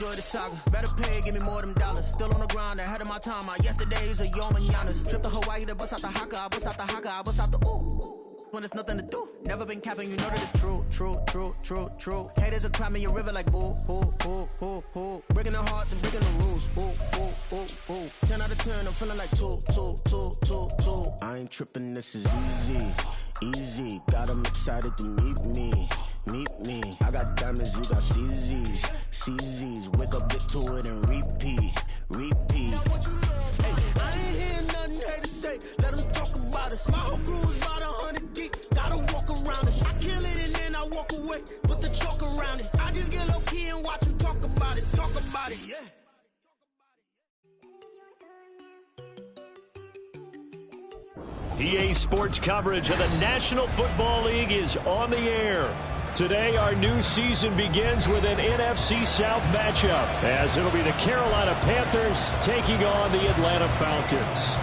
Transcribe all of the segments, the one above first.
Enjoy the saga. Better pay, give me more them dollars. Still on the grind, ahead of my time. My yesterdays are your mananas. Trip to Hawaii to bust out the haka. I bust out the haka. I bust out the ooh. When there's nothing to do. Never been capping, you know that it's true. True. Haters are climbing your river like boo. Breaking their hearts and breaking the rules. Ooh. 10 out of 10, I'm feeling like two. I ain't tripping, this is easy. Got them excited to meet me. I got diamonds, you got CZs. Wake up, get to it, and repeat. Hey, I ain't hearing nothing haters say. Let them talk about us. My whole crew is about 100 deep. Gotta walk around it. I kill it and then I walk away. Put the chalk around it. I just get low key and watch them talk about it. Yeah. EA Sports coverage of the National Football League is on the air. Today, our new season begins with an NFC South matchup, as it'll be the Carolina Panthers taking on the Atlanta Falcons.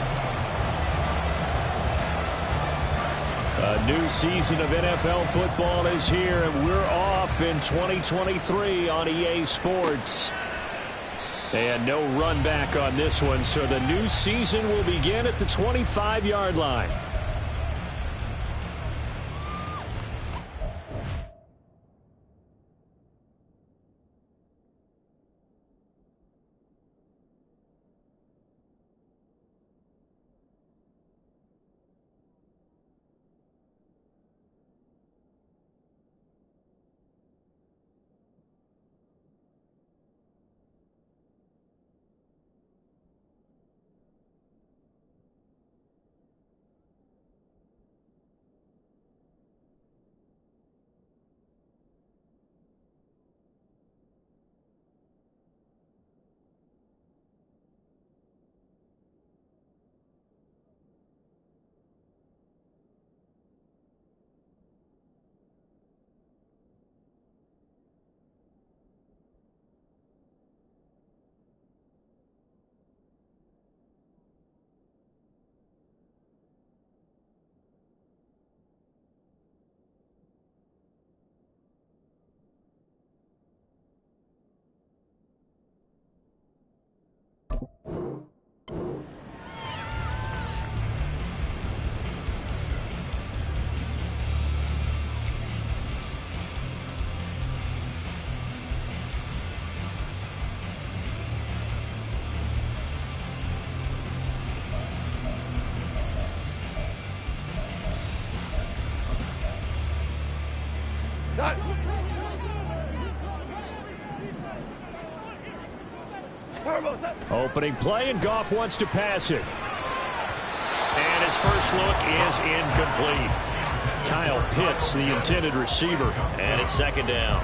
A new season of NFL football is here, and we're off in 2023 on EA Sports. And no run back on this one, so the new season will begin at the 25-yard line. Opening play, and Goff wants to pass it. And his first look is incomplete. Kyle Pitts, the intended receiver, and it's second down.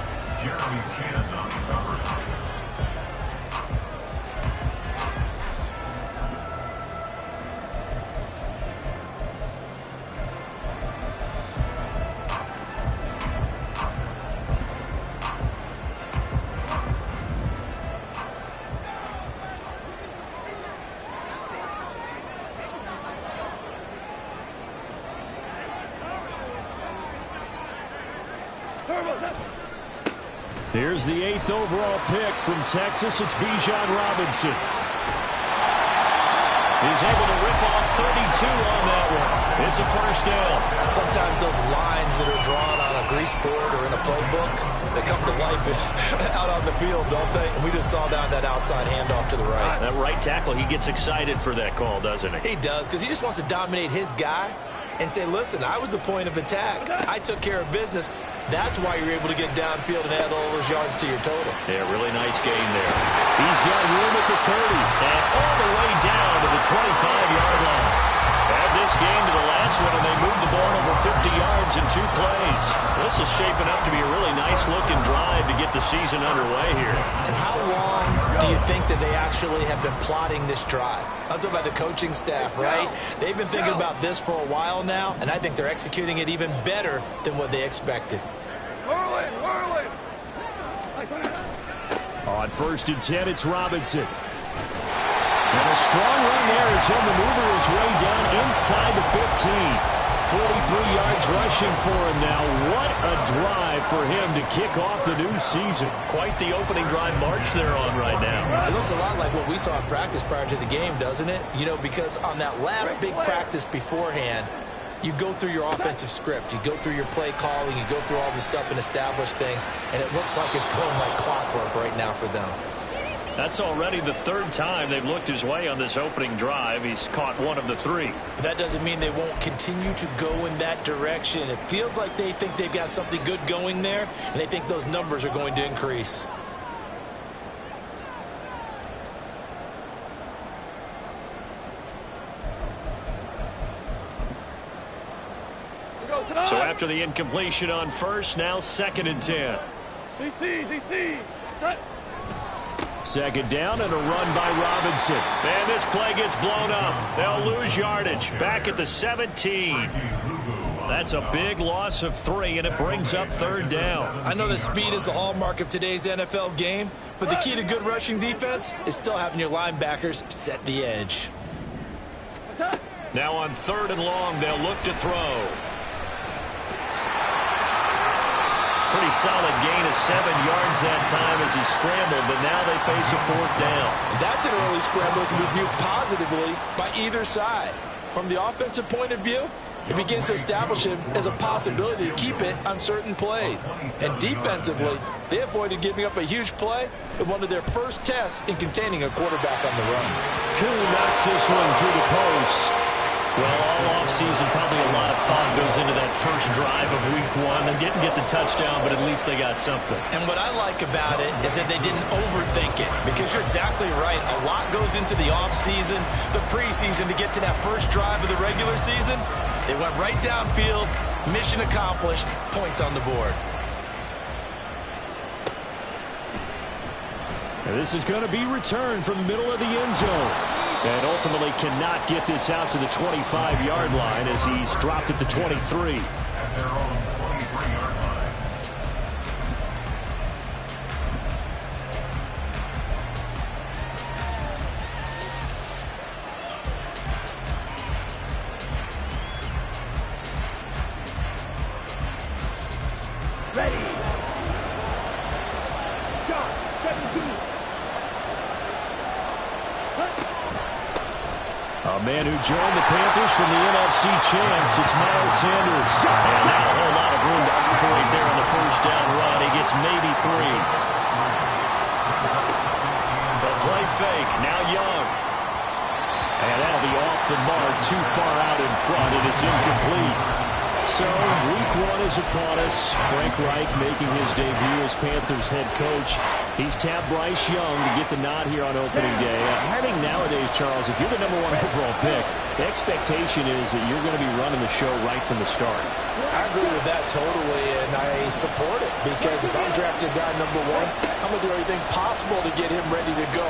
Here's the 8th overall pick from Texas. It's Bijan Robinson. He's able to rip off 32 on that one. It's a first down. Sometimes those lines that are drawn on a grease board or in a playbook, they come to life out on the field, don't they? And we just saw that outside handoff to the right. That right tackle, he gets excited for that call, doesn't he? He does, because he just wants to dominate his guy and say, listen, I was the point of attack. I took care of business. That's why you're able to get downfield and add all those yards to your total. Yeah, really nice gain there. He's got room at the 30 and all the way down to the 25-yard line. Add this game to the last one, and they moved the ball over 50 yards in 2 plays. This is shaping up to be a really nice-looking drive to get the season underway here. And how long do you think that they actually have been plotting this drive? I'm talking about the coaching staff, right? They've been thinking about this for a while now, and I think they're executing it even better than what they expected. On 1st and 10, it's Robinson. And a strong run there as he'll maneuver his way down inside the 15. 43 yards rushing for him now. What a drive for him to kick off the new season. Quite the opening drive march they're on right now. It looks a lot like what we saw in practice prior to the game, doesn't it? You know, because on that last big practice beforehand, you go through your offensive script. You go through your play calling. You go through all the stuff and establish things. And it looks like it's going like clockwork right now for them. That's already the third time they've looked his way on this opening drive. He's caught one of the three. But that doesn't mean they won't continue to go in that direction. It feels like they think they've got something good going there, and they think those numbers are going to increase. So after the incompletion on first, now 2nd and 10. DC. Second down and a run by Robinson. And this play gets blown up. They'll lose yardage. Back at the 17. That's a big loss of 3, and it brings up 3rd down. I know that speed is the hallmark of today's NFL game, but the key to good rushing defense is still having your linebackers set the edge. Now on 3rd and long, they'll look to throw. Pretty solid gain of 7 yards that time as he scrambled, but now they face a 4th down. And that's an early scramble that can be viewed positively by either side. From the offensive point of view, it begins to establish him as a possibility to keep it on certain plays. And defensively, they avoided giving up a huge play in one of their first tests in containing a quarterback on the run. Kuhn knocks this one through the post. Well, all offseason, probably a lot of thought goes into that first drive of week 1. They didn't get the touchdown, but at least they got something. And what I like about it is that they didn't overthink it, because you're exactly right. A lot goes into the offseason, the preseason, to get to that first drive of the regular season. They went right downfield, mission accomplished, points on the board. And this is going to be returned from the middle of the end zone. And ultimately cannot get this out to the 25-yard line as he's dropped at the 23. Ready. Shot. 17. A man who joined the Panthers from the NFC champs, it's Miles Sanders. And not a whole lot of room to operate there on the first down run. He gets maybe 3. The play fake, now Young. And that'll be off the mark, too far out in front, and it's incomplete. So, week 1 is upon us. Frank Reich making his debut as Panthers head coach. He's tapped Bryce Young to get the nod here on opening day. I think nowadays, Charles, if you're the #1 overall pick, the expectation is that you're going to be running the show right from the start. I agree with that totally, and I support it, because if I'm drafted guy #1, I'm going to do everything possible to get him ready to go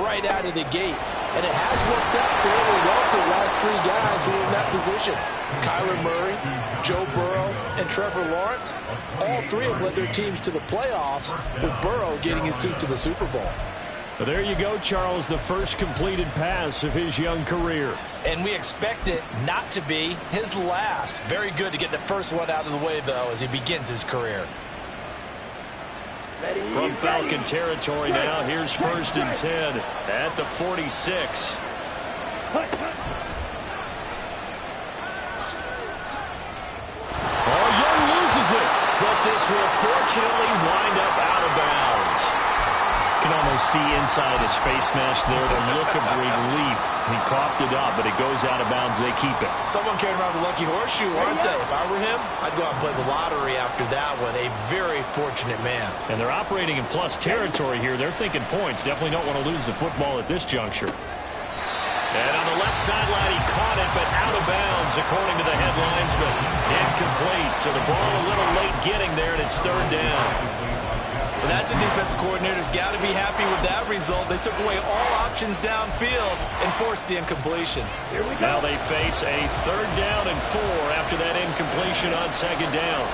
right out of the gate. And it has worked out fairly well for the last 3 guys who are in that position. Kyler Murray, Joe Burrow, and Trevor Lawrence. All 3 have led their teams to the playoffs, with Burrow getting his team to the Super Bowl. Well, there you go, Charles, the first completed pass of his young career. And we expect it not to be his last. Very good to get the first one out of the way, though, as he begins his career. From Falcon territory now, here's 1st and 10 at the 46. Oh, Young loses it, but this will fortunately wind up out of bounds. You can almost see inside his face mask there the look of relief. He coughed it up, but it goes out of bounds. They keep it. Someone carrying around the lucky horseshoe, aren't they? If I were him, I'd go out and play the lottery after that one. A very fortunate man. And they're operating in plus territory here. They're thinking points. Definitely don't want to lose the football at this juncture. And on the left sideline, he caught it, but out of bounds, according to the head linesman. Incomplete, so the ball a little late getting there, and it's 3rd down. Well, that's a defensive coordinator's got to be happy with that result. They took away all options downfield and forced the incompletion. Now they face a 3rd down and 4 after that incompletion on 2nd down.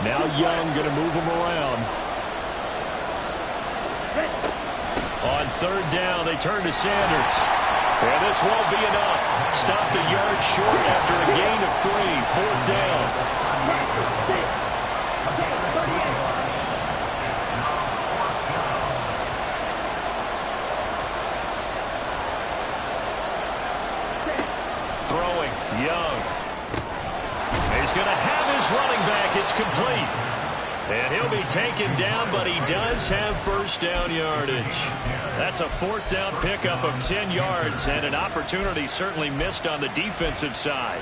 Now Young going to move him around. On third down, they turn to Sanders. And this won't be enough. Stop the yard short after a gain of 3. Fourth down. Throwing, Young. He's going to have his running back. It's complete. And he'll be taken down, but he does have first down yardage. That's a fourth down pickup of 10 yards, and an opportunity certainly missed on the defensive side.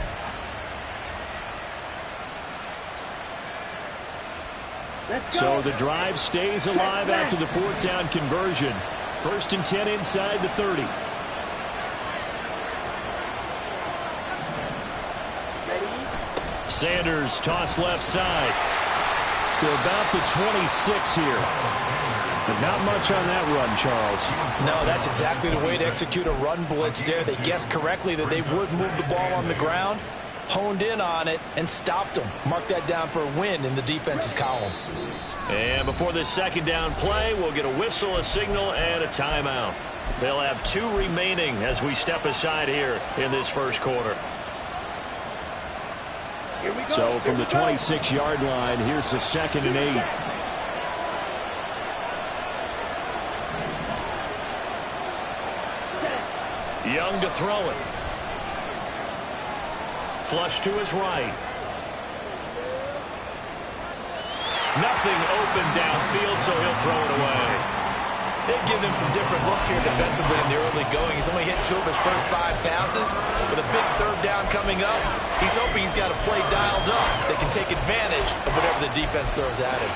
So the drive stays alive after the fourth down conversion. First and 10 inside the 30. Sanders toss left side to about the 26 here. But not much on that run, Charles. No, that's exactly the way to execute a run blitz there. They guessed correctly that they would move the ball on the ground, honed in on it, and stopped them. Mark that down for a win in the defense's column. And before this second down play, we'll get a whistle, a signal, and a timeout. They'll have 2 remaining as we step aside here in this first quarter. So from the 26-yard line, here's the 2nd and 8. Young to throw it. Flush to his right. Nothing open downfield, so he'll throw it away. They've given him some different looks here defensively in the early going. He's only hit 2 of his first 5 passes. With a big third down coming up, he's hoping he's got a play dialed up that can take advantage of whatever the defense throws at him.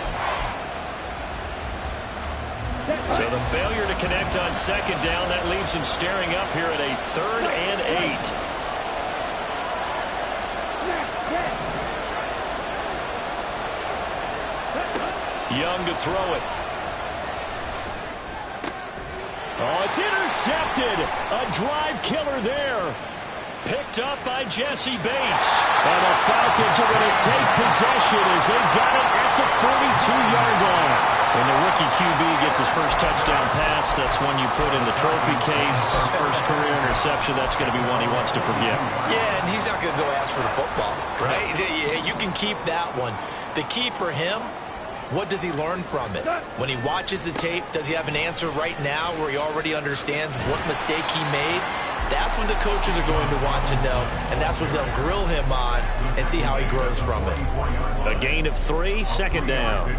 So the failure to connect on second down, that leaves him staring up here at a 3rd and 8. Young to throw it. Oh, it's intercepted. A drive killer there. Picked up by Jesse Bates. And the Falcons are going to take possession as they got it at the 42-yard line. And the rookie QB gets his first touchdown pass. That's one you put in the trophy case. First career interception, that's going to be one he wants to forget. Yeah, and he's not going to go ask for the football, right? You can keep that one. The key for him, what does he learn from it? When he watches the tape, does he have an answer right now where he already understands what mistake he made? That's what the coaches are going to want to know, and that's what they'll grill him on and see how he grows from it. A gain of 3, second down.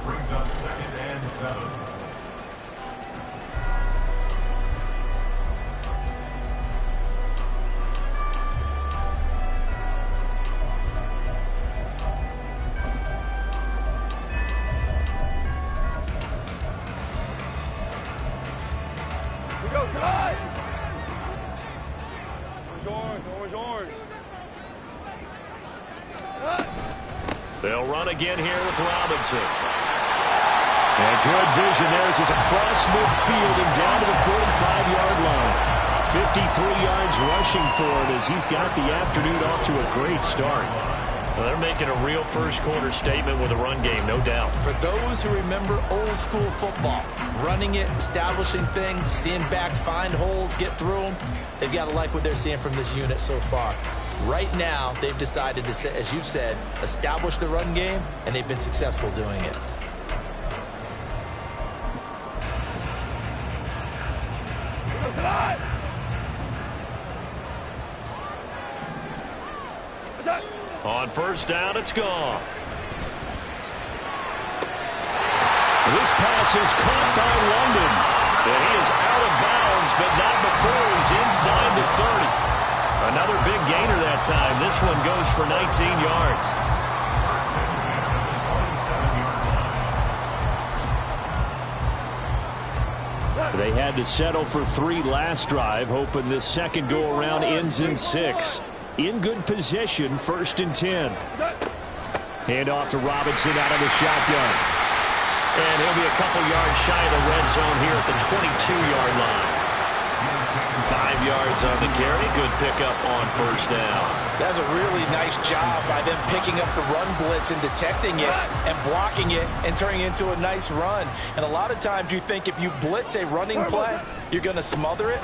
Brings up 2nd and 7. We go, drive! Orange, orange. They'll run again here with Robinson. And good vision there as he's across midfield and down to the 45-yard line. 53 yards rushing for it as he's got the afternoon off to a great start. Well, they're making a real first-quarter statement with a run game, no doubt. For those who remember old-school football, running it, establishing things, seeing backs find holes, get through them, they've got to like what they're seeing from this unit so far. Right now, they've decided to, as you said, establish the run game, and they've been successful doing it. On first down, it's gone. This pass is caught by London. And he is out of bounds, but not before he's inside the 30. Another big gainer that time. This one goes for 19 yards. They had to settle for 3 last drive, hoping this second go-around ends in 6. In good position, 1st and 10. Hand off to Robinson out of the shotgun. And he'll be a couple yards shy of the red zone here at the 22-yard line. 5 yards on the carry. Good pickup on first down. That's a really nice job by them picking up the run blitz and detecting it and blocking it and turning it into a nice run. And a lot of times you think if you blitz a running play, you're going to smother it.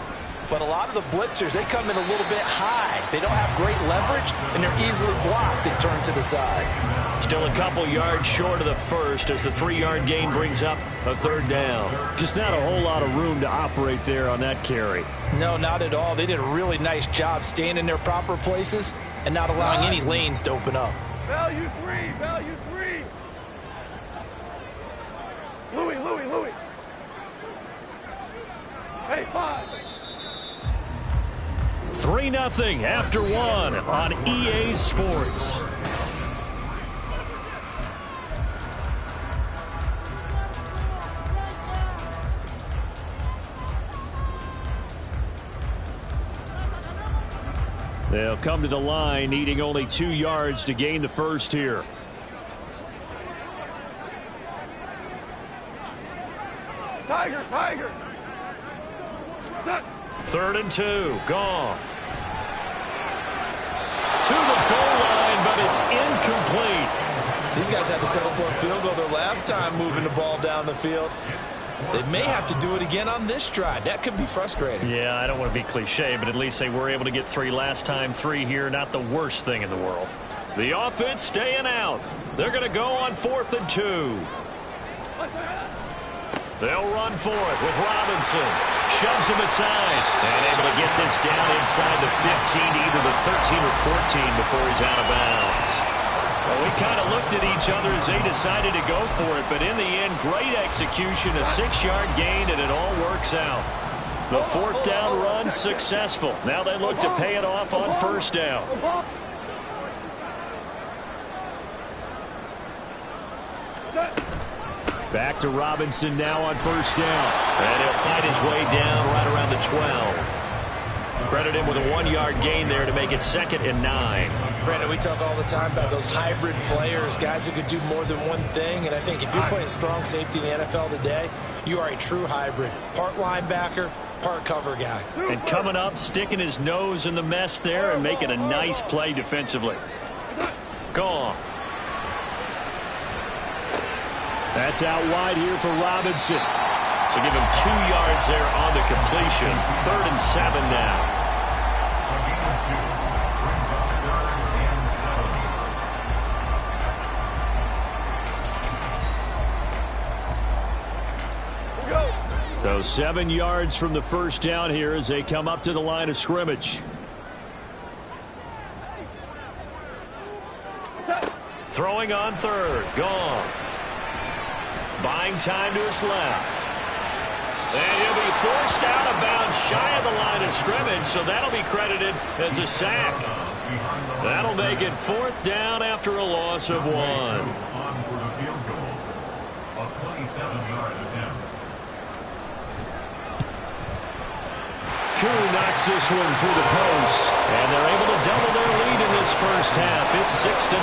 But a lot of the blitzers, they come in a little bit high. They don't have great leverage, and they're easily blocked and turned to the side. Still a couple yards short of the first as the 3-yard gain brings up a third down. Just not a whole lot of room to operate there on that carry. No, not at all. They did a really nice job staying in their proper places and not allowing any lanes to open up. Value 3, value 3. Louis. Hey, 5. 3-0 after 1 on EA Sports. They'll come to the line, needing only 2 yards to gain the first here. Tiger. 3rd and 2. Goff. To the goal line, but it's incomplete. These guys had to settle for a field goal their last time moving the ball down the field. They may have to do it again on this drive. That could be frustrating. Yeah, I don't want to be cliche, but at least they were able to get 3 last time. 3 here, not the worst thing in the world. The offense staying out. They're going to go on 4th and 2. They'll run for it with Robinson. Shoves him aside. And able to get this down inside the 15 to either the 13 or 14 before he's out of bounds. Well, we kind of looked at each other as they decided to go for it, but in the end, great execution, a 6-yard gain, and it all works out. The 4th down run successful. Now they look to pay it off on 1st down. Back to Robinson now on 1st down. And he'll fight his way down right around the 12. Credit him with a 1-yard gain there to make it 2nd and 9. Brandon, we talk all the time about those hybrid players, guys who could do more than one thing. And I think if you're playing strong safety in the NFL today, you are a true hybrid. Part linebacker, part cover guy. And coming up, sticking his nose in the mess there and making a nice play defensively. Gone. That's out wide here for Robinson. So give him 2 yards there on the completion. 3rd and 7 now. So 7 yards from the 1st down here as they come up to the line of scrimmage. Throwing on 3rd. Goff. Buying time to his left. And he'll be forced out of bounds shy of the line of scrimmage, so that'll be credited as a sack. That'll make it 4th down after a loss of 1. On for the field goal. A 27-yard attempt. Koo knocks this one through the post, and they're able to double their lead in this 1st half. It's 6-0.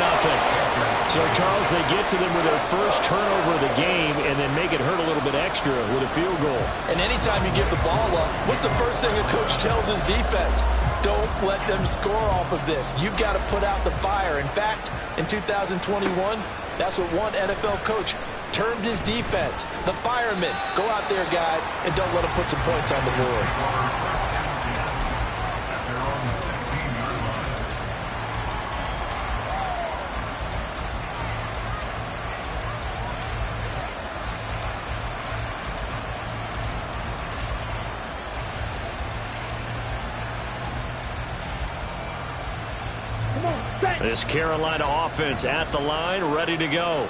So, Charles, they get to them with their first turnover of the game and then make it hurt a little bit extra with a field goal. And anytime you give the ball up, what's the first thing a coach tells his defense? Don't let them score off of this. You've got to put out the fire. In fact, in 2021, that's what one NFL coach termed his defense. The firemen. Go out there, guys, and don't let them put some points on the board. This Carolina offense at the line, ready to go.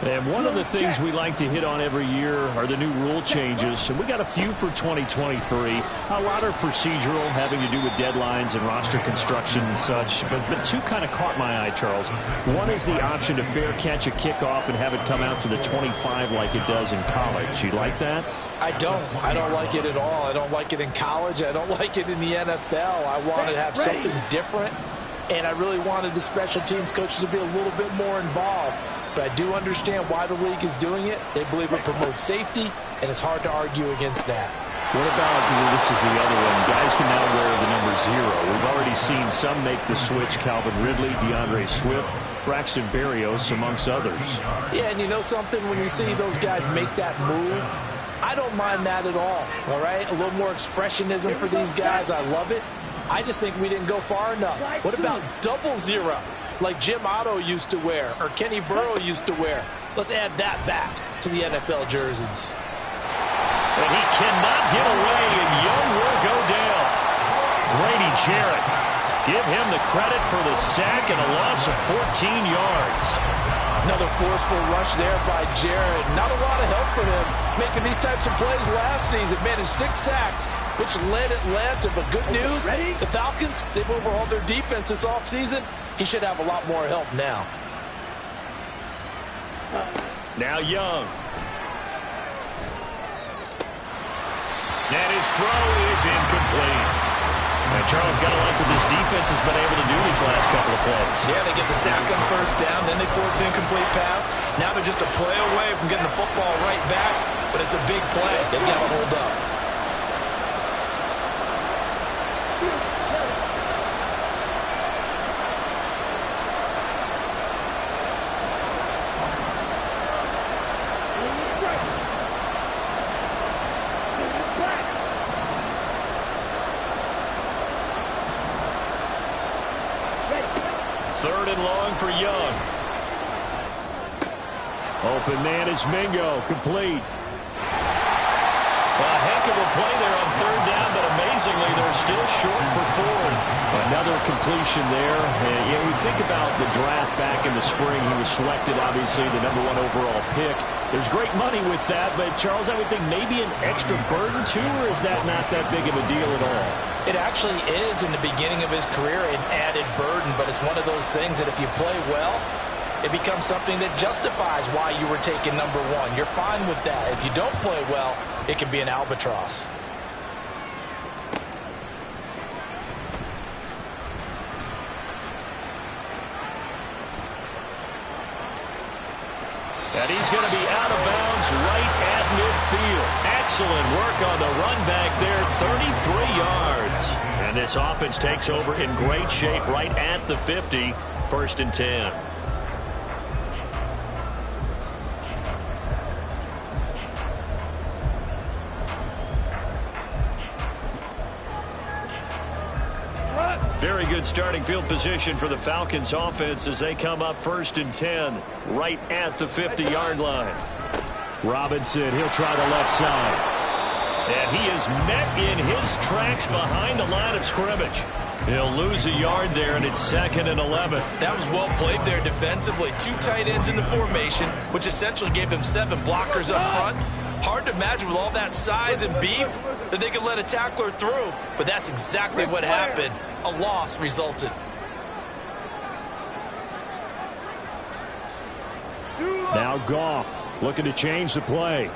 And one of the things we like to hit on every year are the new rule changes. And we got a few for 2023. A lot are procedural, having to do with deadlines and roster construction and such. But 2 kind of caught my eye, Charles. One is the option to fair catch a kickoff and have it come out to the 25 like it does in college. You like that? I don't like it at all. I don't like it in college. I don't like it in the NFL. I want to have something different. And I really wanted the special teams coaches to be a little bit more involved. But I do understand why the league is doing it. They believe it promotes safety, and it's hard to argue against that. What about, this is the other one, guys can now wear the number 0. We've already seen some make the switch, Calvin Ridley, DeAndre Swift, Braxton Berrios, amongst others. Yeah, and you know something, when you see those guys make that move, I don't mind that at all right? A little more expressionism for these guys. I love it. I just think we didn't go far enough. What about 00, like Jim Otto used to wear or Kenny Burrow used to wear? Let's add that back to the NFL jerseys. And he cannot get away, and Young will go down. Grady Jarrett, give him the credit for the sack and a loss of 14 yards. Another forceful rush there by Jarrett. Not a lot of help for him making these types of plays last season. Managed 6 sacks, which led Atlanta. But good news, the Falcons, they've overhauled their defense this offseason. He should have a lot more help now. Now Young. And his throw is incomplete. And Charles, got to like what this defense has been able to do these last couple of plays. Yeah, they get the sack on first down, then they force an incomplete pass. Now they're just a play away from getting the football right back, but it's a big play. They've got to hold up. Third and long for Young. Open man is Mingo, complete. A heck of a play there on third down, but amazingly, they're still short for fourth. Another completion there. And, yeah, we think about the draft back in the spring. He was selected, obviously, the #1 overall pick. There's great money with that, but, Charles, I would think maybe an extra burden, too, or is that not that big of a deal at all? It actually is in the beginning of his career an added burden, but it's one of those things that if you play well, it becomes something that justifies why you were taken #1. You're fine with that. If you don't play well, it can be an albatross. And he's going to be out of bounds right at midfield. Excellent work on the run back there, 33 yards. And this offense takes over in great shape right at the 50, 1st and 10. Very good starting field position for the Falcons offense as they come up 1st and 10 right at the 50-yard line. Robinson, he'll try the left side. And he is met in his tracks behind the line of scrimmage. He'll lose a yard there, and it's 2nd and 11. That was well played there defensively. 2 tight ends in the formation, which essentially gave them 7 blockers up front. Hard to imagine with all that size and beef that they could let a tackler through. But that's exactly what happened. A loss resulted. Now Goff looking to change the play.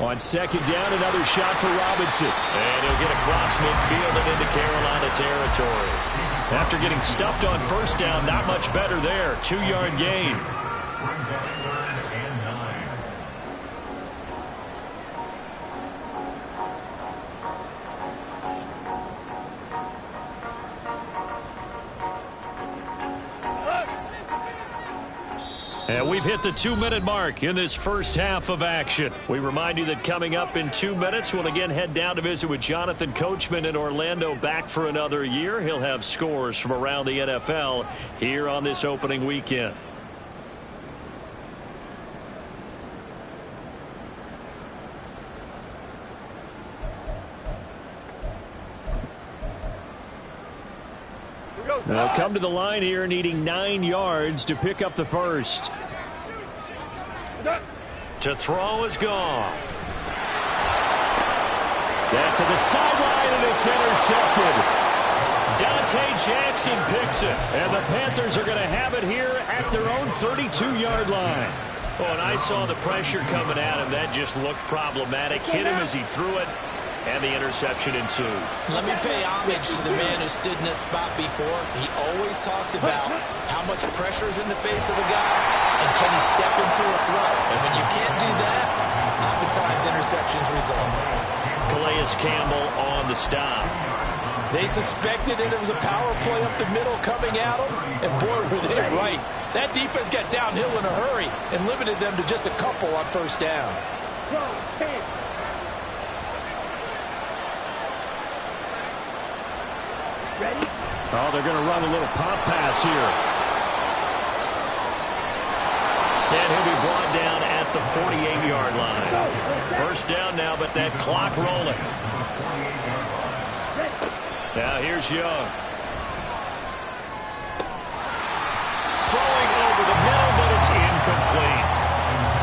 On 2nd down, another shot for Robinson. And he'll get across midfield and into Carolina territory. After getting stuffed on 1st down, not much better there. 2-yard gain. And we've hit the 2-minute mark in this first half of action. We remind you that coming up in 2 minutes, we'll again head down to visit with Jonathan Coachman in Orlando, back for another year. He'll have scores from around the NFL here on this opening weekend. They'll come to the line here needing 9 yards to pick up the first. To throw is Goff. That to the sideline, and it's intercepted. Dante Jackson picks it. And the Panthers are going to have it here at their own 32-yard line. Oh, and I saw the pressure coming at him. That just looked problematic. Hit him as he threw it. and the interception ensued. Let me pay homage to the man who stood in this spot before. He always talked about how much pressure is in the face of a guy and can he step into a throw. And when you can't do that, oftentimes interceptions result. Calais Campbell on the stop. They suspected it was a power play up the middle coming at them, and boy, were they right. That defense got downhill in a hurry and limited them to just a couple on first down. Ready? Oh, they're going to run a little pop pass here. And he'll be brought down at the 48-yard line. First down now, but that clock rolling. Now here's Young. Throwing over the middle, but it's incomplete.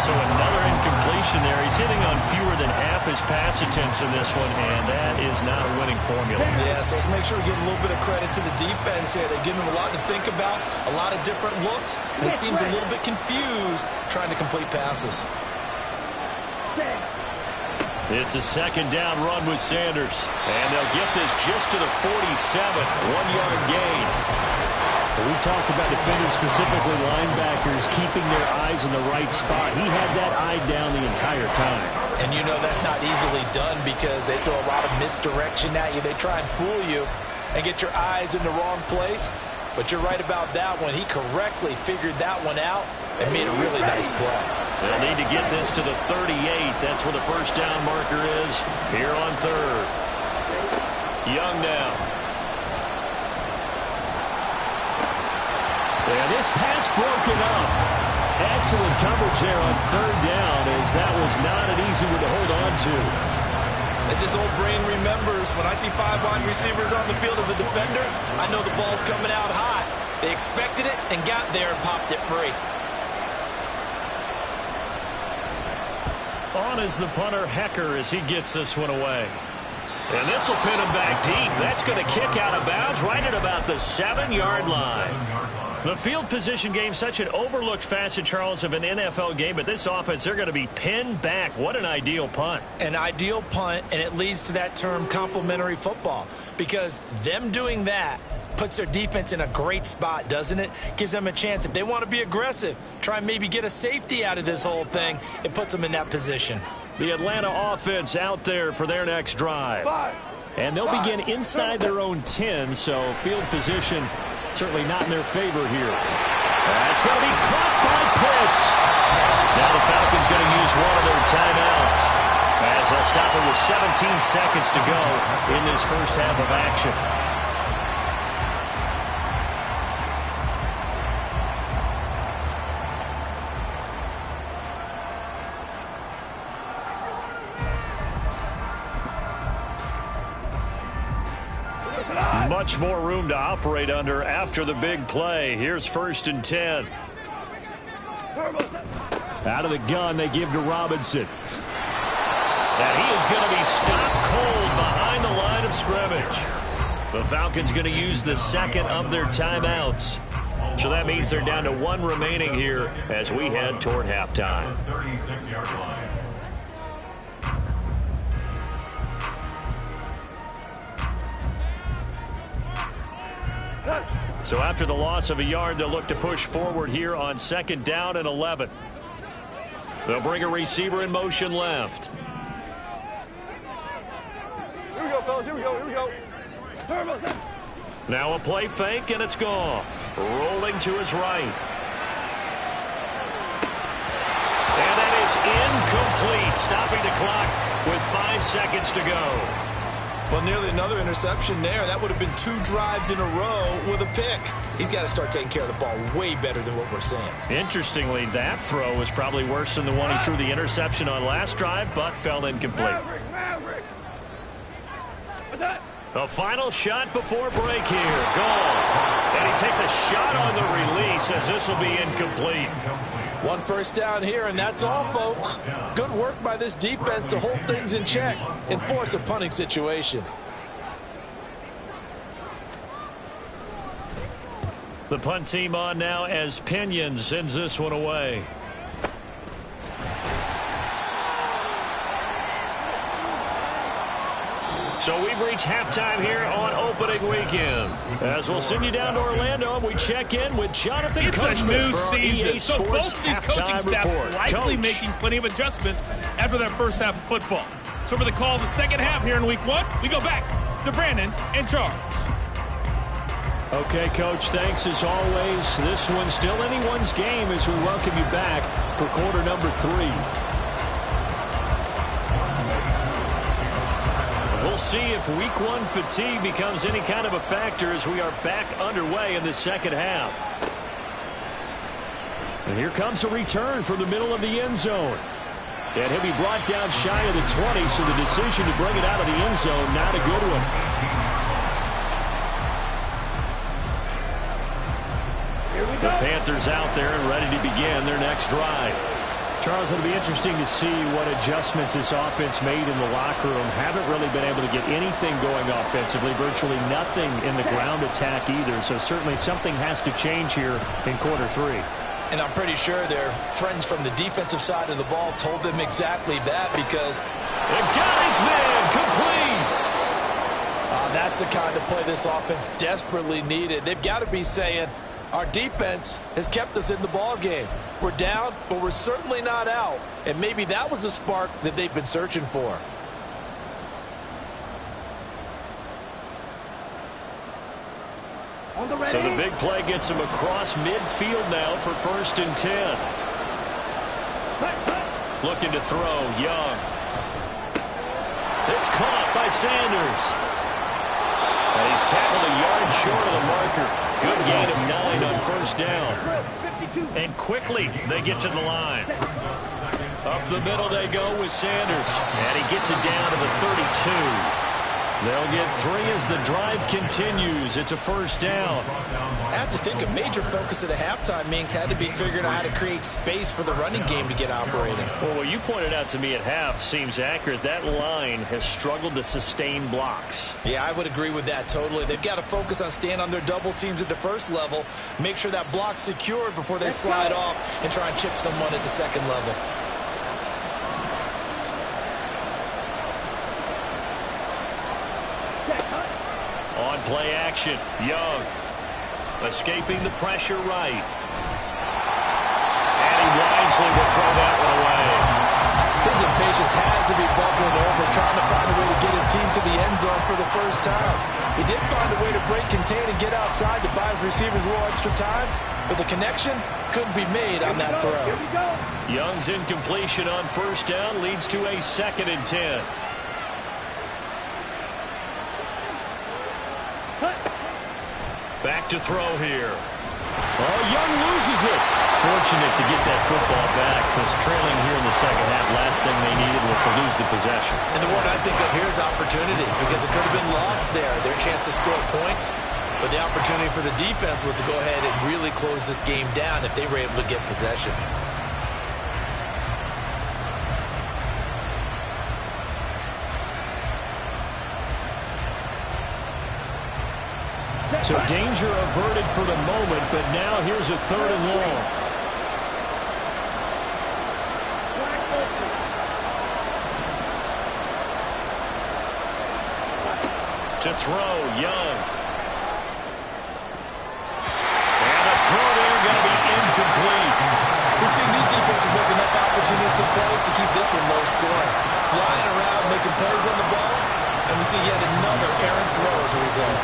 So another incompletion there. He's hitting on fewer than half his pass attempts in this one, and that is not a winning formula. Yeah, so let's make sure we give a little bit of credit to the defense here. They give him a lot to think about, a lot of different looks, and he seems a little bit confused trying to complete passes. It's a second down run with Sanders, and they'll get this just to the 47, 1-yard gain. We talk about defenders, specifically linebackers, keeping their eyes in the right spot. He had that eye down the entire time. And you know that's not easily done because they throw a lot of misdirection at you. They try and fool you and get your eyes in the wrong place. But you're right about that one. He correctly figured that one out and made a really nice play. They'll need to get this to the 38. That's where the first down marker is here on third. Young now. And this pass broken up. Excellent coverage there on third down, as that was not an easy one to hold on to. As his old brain remembers, when I see 5 wide receivers on the field as a defender, I know the ball's coming out high. They expected it and got there and popped it free. On is the punter, Hecker, as he gets this one away. And this will pin him back deep. That's going to kick out of bounds right at about the 7-yard line. The field position game, such an overlooked facet, Charles, of an NFL game. But this offense, they're going to be pinned back. What an ideal punt. An ideal punt, and it leads to that term complementary football. Because them doing that puts their defense in a great spot, doesn't it? Gives them a chance. If they want to be aggressive, try and maybe get a safety out of this whole thing, it puts them in that position. The Atlanta offense out there for their next drive. And they'll begin inside their own 10, so field position certainly not in their favor here. That's going to be caught by Pitts. Now the Falcons going to use one of their timeouts, as they'll stop it with 17 seconds to go in this first half of action. Much more room to operate under after the big play. Here's 1st and 10. Out of the gun, they give to Robinson. And he is going to be stopped cold behind the line of scrimmage. The Falcons going to use the second of their timeouts. So that means they're down to 1 remaining here as we head toward halftime. 36-yard line. So after the loss of a yard, they'll look to push forward here on 2nd down and 11. They'll bring a receiver in motion left. Here we go, fellas. Here we go. Here we go. Turbo set. Now a play fake, and it's Goff. Rolling to his right. And that is incomplete, stopping the clock with 5 seconds to go. Well, nearly another interception there. That would have been 2 drives in a row with a pick. He's got to start taking care of the ball way better than what we're seeing. Interestingly, that throw was probably worse than the one he threw the interception on last drive, but fell incomplete. Maverick. What's that? The final shot before break here. Goff. And he takes a shot on the release as this will be incomplete. 1 first down here, and that's all, folks. Good work by this defense to hold things in check and force a punting situation. The punt team on now as Pinion sends this one away. So we've reached halftime here on opening weekend. As we'll send you down to Orlando, and we check in with Jonathan It's Coachman a new for our season, EA so Sports both of these coaching halftime staffs report. likely Coach. making plenty of adjustments after their first half of football. So for the call of the second half here in week 1, we go back to Brandon and Charles. Okay, Coach, thanks as always. This one's still anyone's game as we welcome you back for quarter number 3. We'll see if week 1 fatigue becomes any kind of a factor as we are back underway in the second half. And here comes a return from the middle of the end zone. And he'll be brought down shy of the 20, so the decision to bring it out of the end zone, not a good one. The Panthers out there and ready to begin their next drive. Charles, it'll be interesting to see what adjustments this offense made in the locker room. Haven't really been able to get anything going offensively, virtually nothing in the ground attack either. So certainly something has to change here in quarter 3. And I'm pretty sure their friends from the defensive side of the ball told them exactly that, because the guy's man complete. That's the kind of play this offense desperately needed. They've got to be saying, our defense has kept us in the ball game. We're down, but we're certainly not out. And maybe that was the spark that they've been searching for. So the big play gets him across midfield now for 1st and 10. Looking to throw, Young. It's caught by Sanders. And he's tackled a yard short of the marker. Good gain of 9 on 1st down. And quickly they get to the line. Up the middle they go with Sanders. And he gets it down to the 32. They'll get 3 as the drive continues. It's a 1st down. I have to think a major focus of the halftime meetings had to be figuring out how to create space for the running game to get operating. Well, what you pointed out to me at half seems accurate. That line has struggled to sustain blocks. Yeah, I would agree with that totally. They've got to focus on staying on their double teams at the first level, make sure that block's secured before they slide off and try and chip someone at the second level. On play action, Young escaping the pressure right. And he wisely will throw that one away. His impatience has to be bubbling over, trying to find a way to get his team to the end zone for the first time. He did find a way to break, contain, and get outside to buy his receivers a little extra time, but the connection couldn't be made on that throw. Young's incompletion on 1st down leads to a 2nd and 10. Back to throw here. Oh, Young loses it. Fortunate to get that football back, because trailing here in the second half, last thing they needed was to lose the possession. And the word I think of here is opportunity, because it could have been lost there, their chance to score points. But the opportunity for the defense was to go ahead and really close this game down if they were able to get possession. So danger averted for the moment, but now here's a 3rd and long. To throw, Young. And the throw there going to be incomplete. We've seen these defenses make enough opportunistic plays to keep this one low scoring. Flying around, making plays on the ball, and we see yet another errant throw as a result.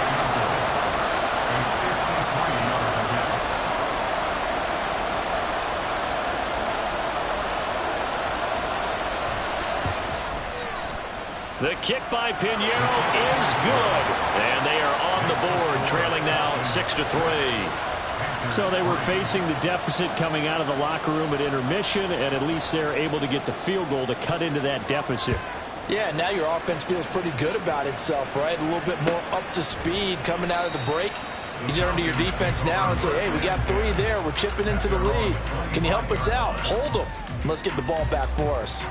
The kick by Pinheiro is good. And they are on the board, trailing now 6-3. So they were facing the deficit coming out of the locker room at intermission, and at least they're able to get the field goal to cut into that deficit. Yeah, now your offense feels pretty good about itself, right? A little bit more up to speed coming out of the break. You turn to your defense now and say, hey, we got 3 there. We're chipping into the lead. Can you help us out? Hold them. Let's get the ball back for us.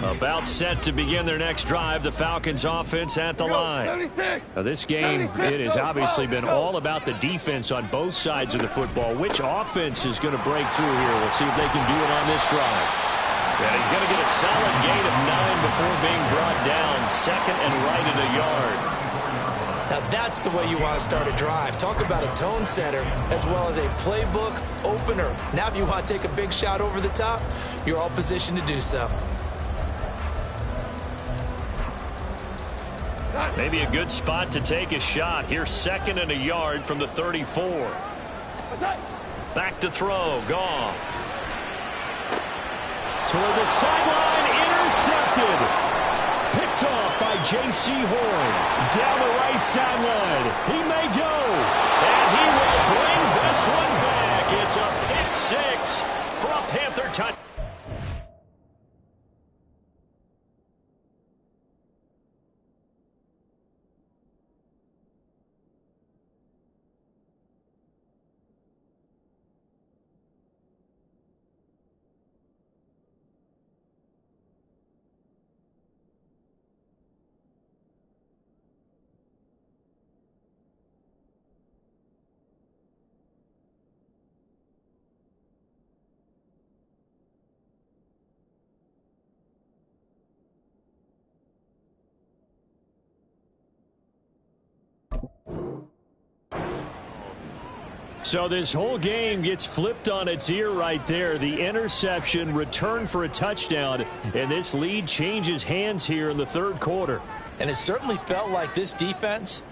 About set to begin their next drive, the Falcons offense at the line. Now this game, it has obviously been all about the defense on both sides of the football. Which offense is going to break through here? We'll see if they can do it on this drive. And he's going to get a solid gain of 9 before being brought down. Second and right at a yard. Now that's the way you want to start a drive. Talk about a tone setter as well as a playbook opener. Now if you want to take a big shot over the top, you're all positioned to do so. Maybe a good spot to take a shot. Here's second and a yard from the 34. Back to throw. Goff. Toward the sideline. Intercepted. Picked off by J.C. Horn. Down the right sideline. He may go. And he will bring this one back. It's a pick six for a Panther touchdown. So this whole game gets flipped on its ear right there. The interception, return for a touchdown, and this lead changes hands here in the third quarter. And it certainly felt like this defense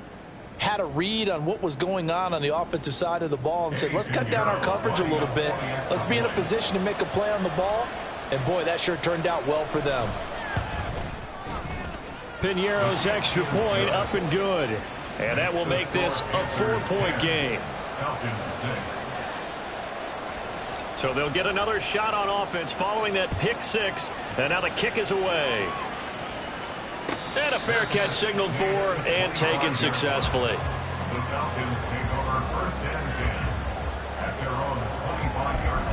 had a read on what was going on the offensive side of the ball and said, let's cut down our coverage a little bit. Let's be in a position to make a play on the ball. And, boy, that sure turned out well for them. Piñeiro's extra point up and good. And that will make this a 4-point game. So they'll get another shot on offense following that pick six. And now the kick is away. And a fair catch signaled for and taken successfully. The Falcons take over first and 10 at their own 25-yard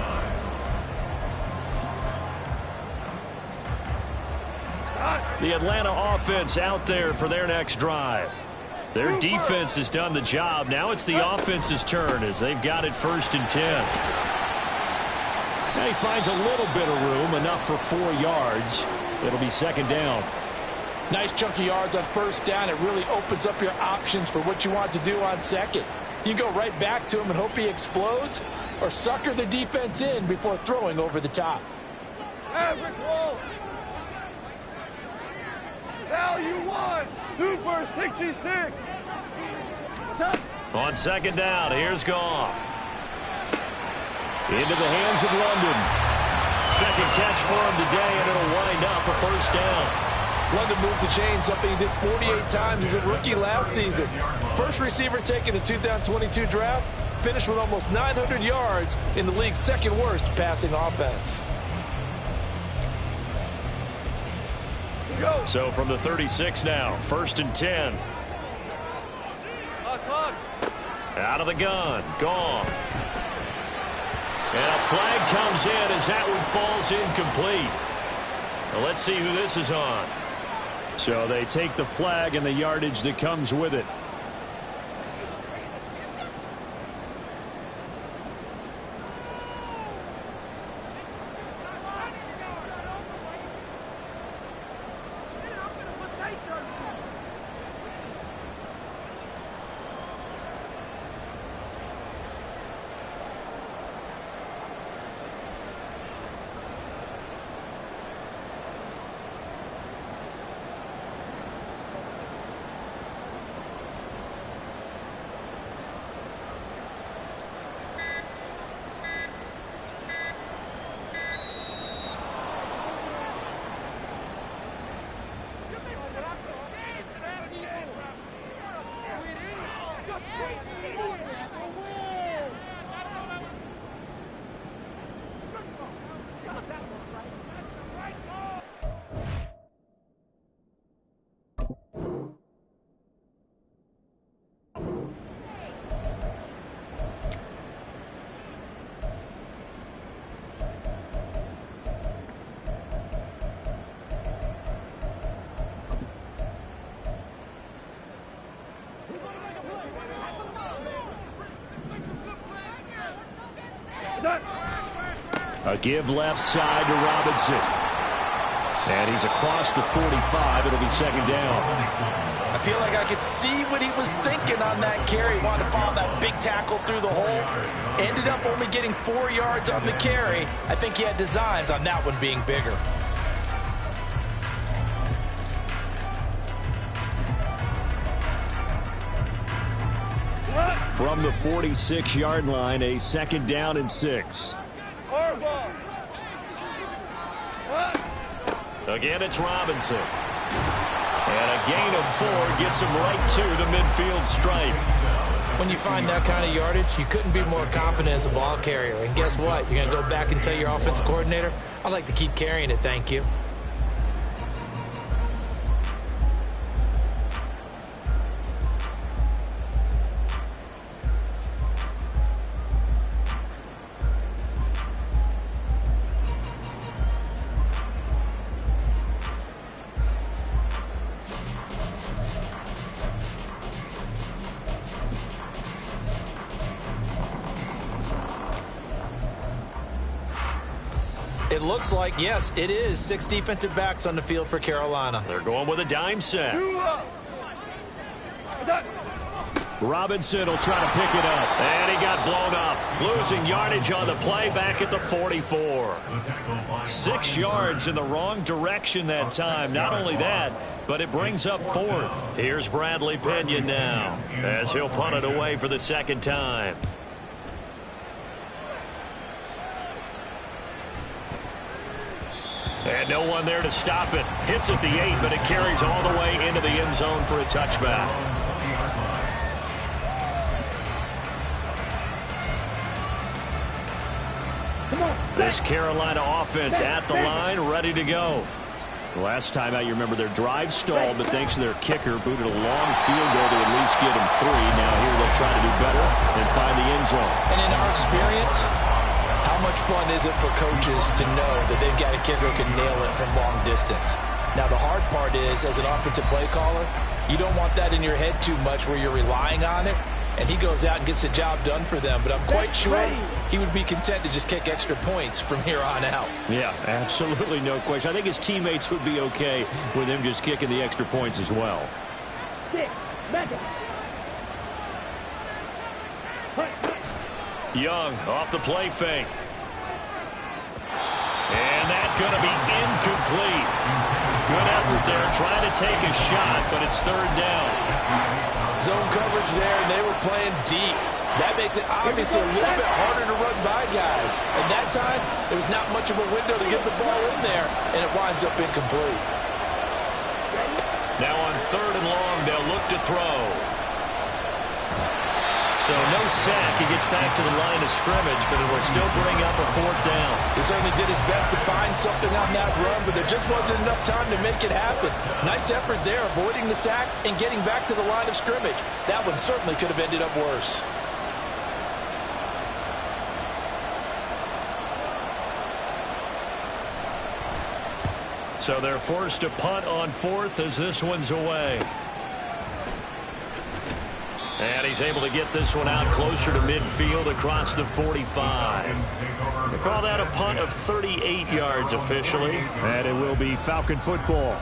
line. The Atlanta offense out there for their next drive. Their defense has done the job. Now it's the offense's turn as they've got it first and 10. Now he finds a little bit of room, enough for 4 yards. It'll be second down. Nice chunky yards on first down. It really opens up your options for what you want to do on second. You go right back to him and hope he explodes, or sucker the defense in before throwing over the top. Average roll. Value 1. Super 66. On second down, here's Goff. Into the hands of London. Second catch for him today, and it'll wind up a first down. London moved the chains, something he did 48 times as a rookie last season. First receiver taken in 2022 draft, finished with almost 900 yards in the league's second worst passing offense. So from the 36 now, first and 10. Out of the gun, Goff. And a flag comes in as that one falls incomplete. Now let's see who this is on. So they take the flag and the yardage that comes with it. A give left side to Robinson. And he's across the 45. It'll be second down. I feel like I could see what he was thinking on that carry. Wanted to follow that big tackle through the hole. Ended up only getting 4 yards on the carry. I think he had designs on that one being bigger. From the 46-yard line, a second down and 6. Again, it's Robinson. And a gain of 4 gets him right to the midfield stripe. When you find that kind of yardage, you couldn't be more confident as a ball carrier. And guess what? You're going to go back and tell your offensive coordinator, I'd like to keep carrying it, thank you. It looks like, yes, it is 6 defensive backs on the field for Carolina. They're going with a dime set. Robinson will try to pick it up. And he got blown up. Losing yardage on the play back at the 44. 6 yards in the wrong direction that time. Not only that, but it brings up 4th. Here's Bradley Pinion now as he'll punt it away for the second time. And no one there to stop it. Hits at the 8, but it carries all the way into the end zone for a touchback. This Carolina offense at the line, ready to go. Last time out, you remember their drive stalled, but thanks to their kicker, booted a long field goal to at least get them 3. Now here they'll try to do better and find the end zone. And in our experience, how much fun is it for coaches to know that they've got a kicker who can nail it from long distance? Now, the hard part is, as an offensive play caller, you don't want that in your head too much where you're relying on it, and he goes out and gets the job done for them. But I'm quite sure he would be content to just kick extra points from here on out. Yeah, absolutely no question. I think his teammates would be okay with him just kicking the extra points as well. Young off the play fake. And that's going to be incomplete. Good effort there, trying to take a shot, but it's 3rd down. Zone coverage there, and they were playing deep. That makes it obviously a little bit harder to run by guys. And that time, there was not much of a window to get the ball in there, and it winds up incomplete. Now on 3rd and long, they'll look to throw. So no sack. He gets back to the line of scrimmage, but it will still bring up a 4th down. He certainly did his best to find something on that run, but there just wasn't enough time to make it happen. Nice effort there, avoiding the sack and getting back to the line of scrimmage. That one certainly could have ended up worse. So they're forced to punt on 4th as this one's away. And he's able to get this one out closer to midfield across the 45. They call that a punt of 38 yards officially. And it will be Falcon football.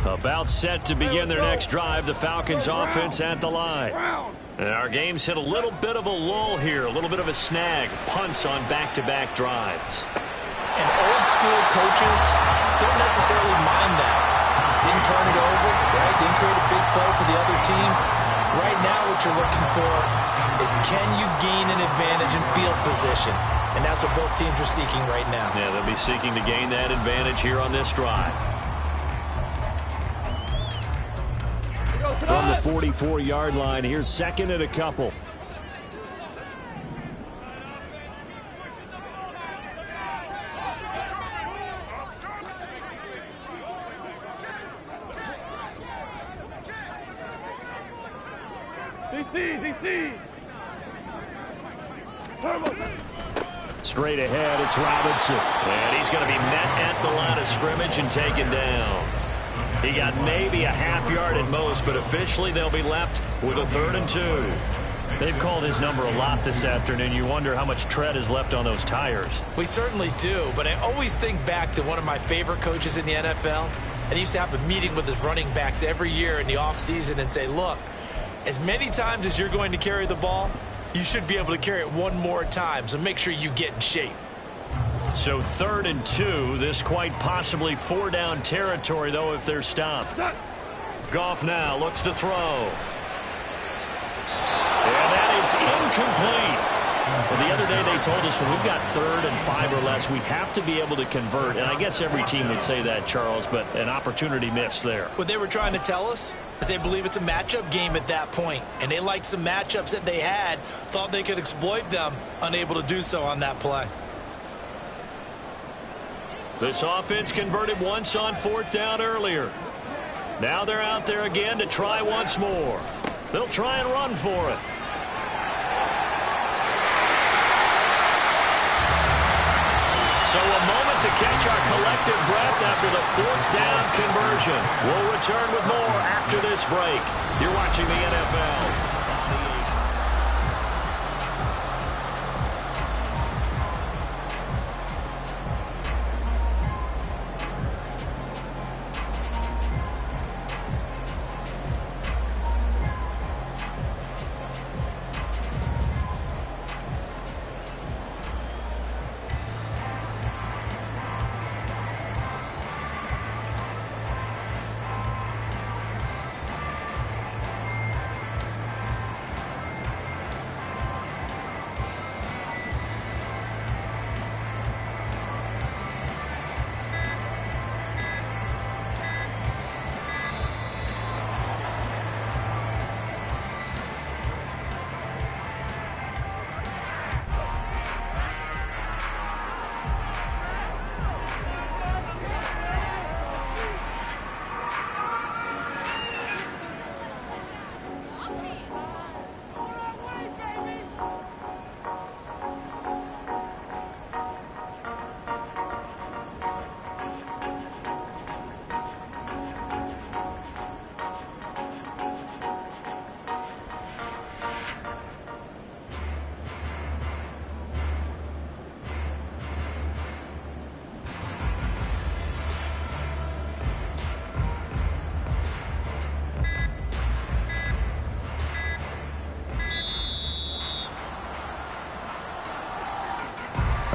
About set to begin their next drive. The Falcons offense at the line. And our game's hit a little bit of a lull here, a little bit of a snag. Punts on back-to-back drives. And old school coaches don't necessarily mind that. Didn't turn it over, right? Didn't create a big play for the other team. Right now what you're looking for is, can you gain an advantage in field position? And that's what both teams are seeking right now. Yeah, they'll be seeking to gain that advantage here on this drive. From the 44-yard line, here's 2nd and a couple. DC! Straight ahead, it's Robinson. And he's going to be met at the line of scrimmage and taken down. He got maybe a half yard at most, but officially they'll be left with a 3rd and 2. They've called his number a lot this afternoon. You wonder how much tread is left on those tires. We certainly do, but I always think back to one of my favorite coaches in the NFL. And he used to have a meeting with his running backs every year in the offseason and say, look, as many times as you're going to carry the ball, you should be able to carry it one more time, so make sure you get in shape. So 3rd and 2, this quite possibly 4-down territory, though, if they're stopped. Goff now looks to throw. And that is incomplete. Well, the other day they told us when we've got 3rd and 5 or less, we have to be able to convert. And I guess every team would say that, Charles, but an opportunity missed there. What they were trying to tell us is they believe it's a matchup game at that point. And they liked some matchups that they had, thought they could exploit them, unable to do so on that play. This offense converted once on 4th down earlier. Now they're out there again to try once more. They'll try and run for it. So a moment to catch our collective breath after the 4th down conversion. We'll return with more after this break. You're watching the NFL.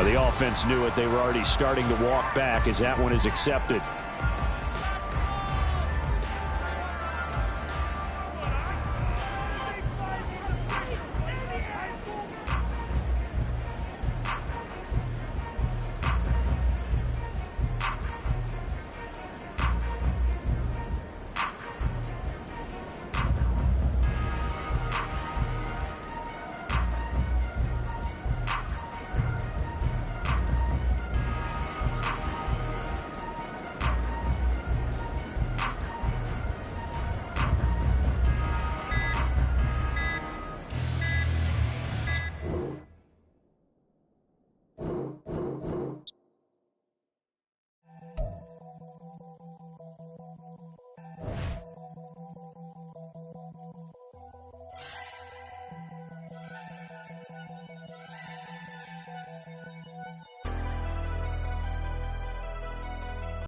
The offense knew it. They were already starting to walk back as that one is accepted.